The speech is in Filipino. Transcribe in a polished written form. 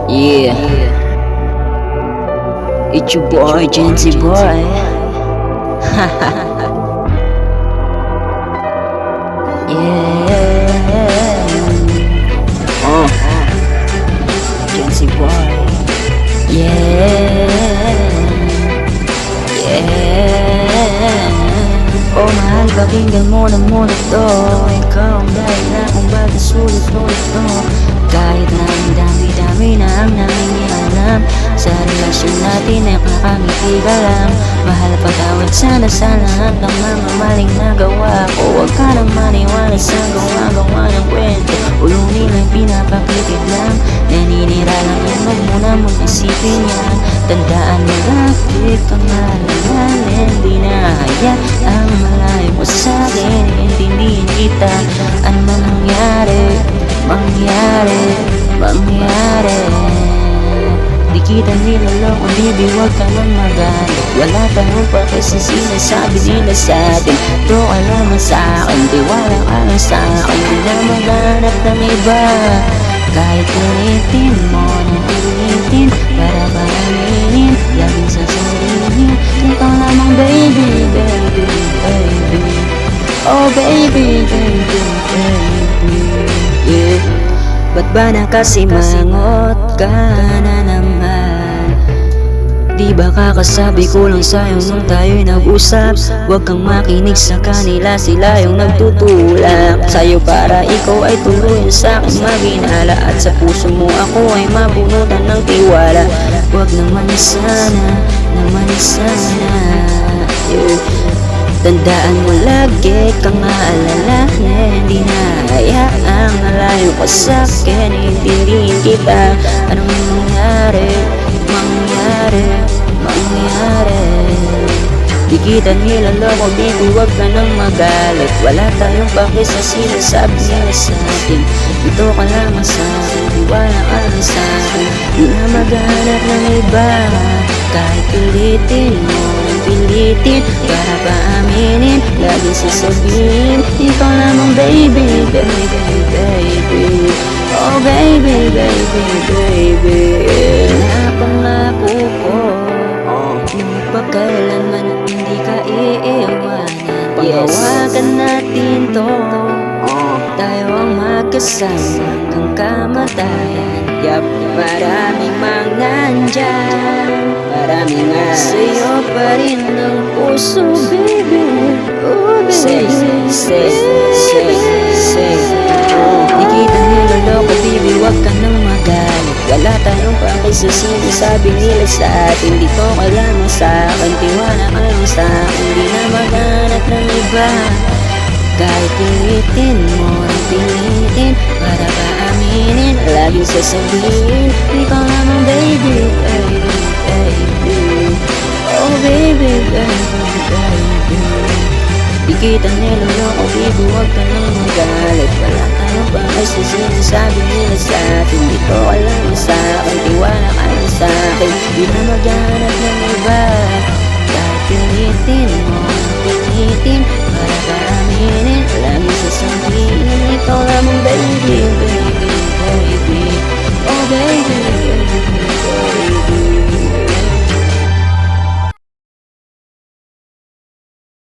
Yeah, it's your boy, Genzy boy. Yeah, Genzy boy. Yeah. Oh mahal, pakinggan mo na muna to. Ikaw ang dahilan kung bakit sulit-sulit to. Kahit na ang dami-dami na ang nangingialam sa relasyon natin ay kakangiti ka lang. Mahal, patawad sana sa lahat ng mga maling nagawa ko. Huwag ka nang maniwala sa gawa-gawa ng kwento. Ulo nilang pinapakitid lang, naninira lang yan. Huwag mo na mong isipin yan. Tandaan mo lagi kang mahalin. Di na haya ang malayo mo sa'kin. Intindihin kita, ano man mangyari, mangyari. Di kita niloloko, baby, huwag ka nang magalit. Wala tayong pake sa sinasabi nila sa'tin. Ito ka lamang sa'kin, tiwala ka lang sa'kin. Di na maghanap ng iba. Kahit ulitin mo nang ulitin, para paraminin, laging sasabihin, ikaw lamang baby, baby, baby. Oh baby, baby, baby. Yeah. Ba't ba nakasimangot ka na naman? Di ba kakasabi ko lang sa'yo nung tayo'y nag-usap? Huwag kang makinig sa kanila, sila yung nagtutulak sa'yo para ikaw ay tuluyan sa'kin maginala. At sa puso mo ako ay mabunutan ng tiwala. Huwag naman sana yeah. Tandaan mo lagi kang maalalahanin. Di na hayaang malayo ka sa'kin. Intindihin kita, anong mangyari. Di kita niloloko, baby, huwag ka nang magalit. Wala tayong pake sa sinasabi nila sa'tin. Ito ka lamang sa'kin, tiwala ka lang sa'kin. Di na maghanap ng iba. Kahit pilitin mo nang pilitin, para paaminin, lagi sasabihin, ikaw lamang baby, baby, baby. Oh baby, baby, baby. Napangako ko nung pagkailanman hindi ka iiwanan. Pagawagan natin to, tayo ang magkasama hanggang kamatayan. Yup, maraming mang nandyan, maraming nga sa'yo pa rin ng puso, baby. Oh baby, say di kita niloloko, baby, huwag ka nang magalit. Wala tayong pake sa sinasabi nila sa atin. Dito ka lamang sa'kin, tiwala ka lang sa'kin. Di na maghanap ng iba. Kahit pilitin mo nang pilitin, para paaminin, laging sasabihin, ikaw lamang baby, baby, baby. Oh baby, baby, baby. Di kita niloloko, baby, huwag ka nang magalit. Wala tayong pake sa sinasabi nila sa'tin. Dito ka lamang sa'kin, tiwala ka lang sa'kin. Di na maghanap ng iba. Kahit pilitin mo nang pilitin, para paaminin, lagi sasabihin, ikaw lamang baby, baby.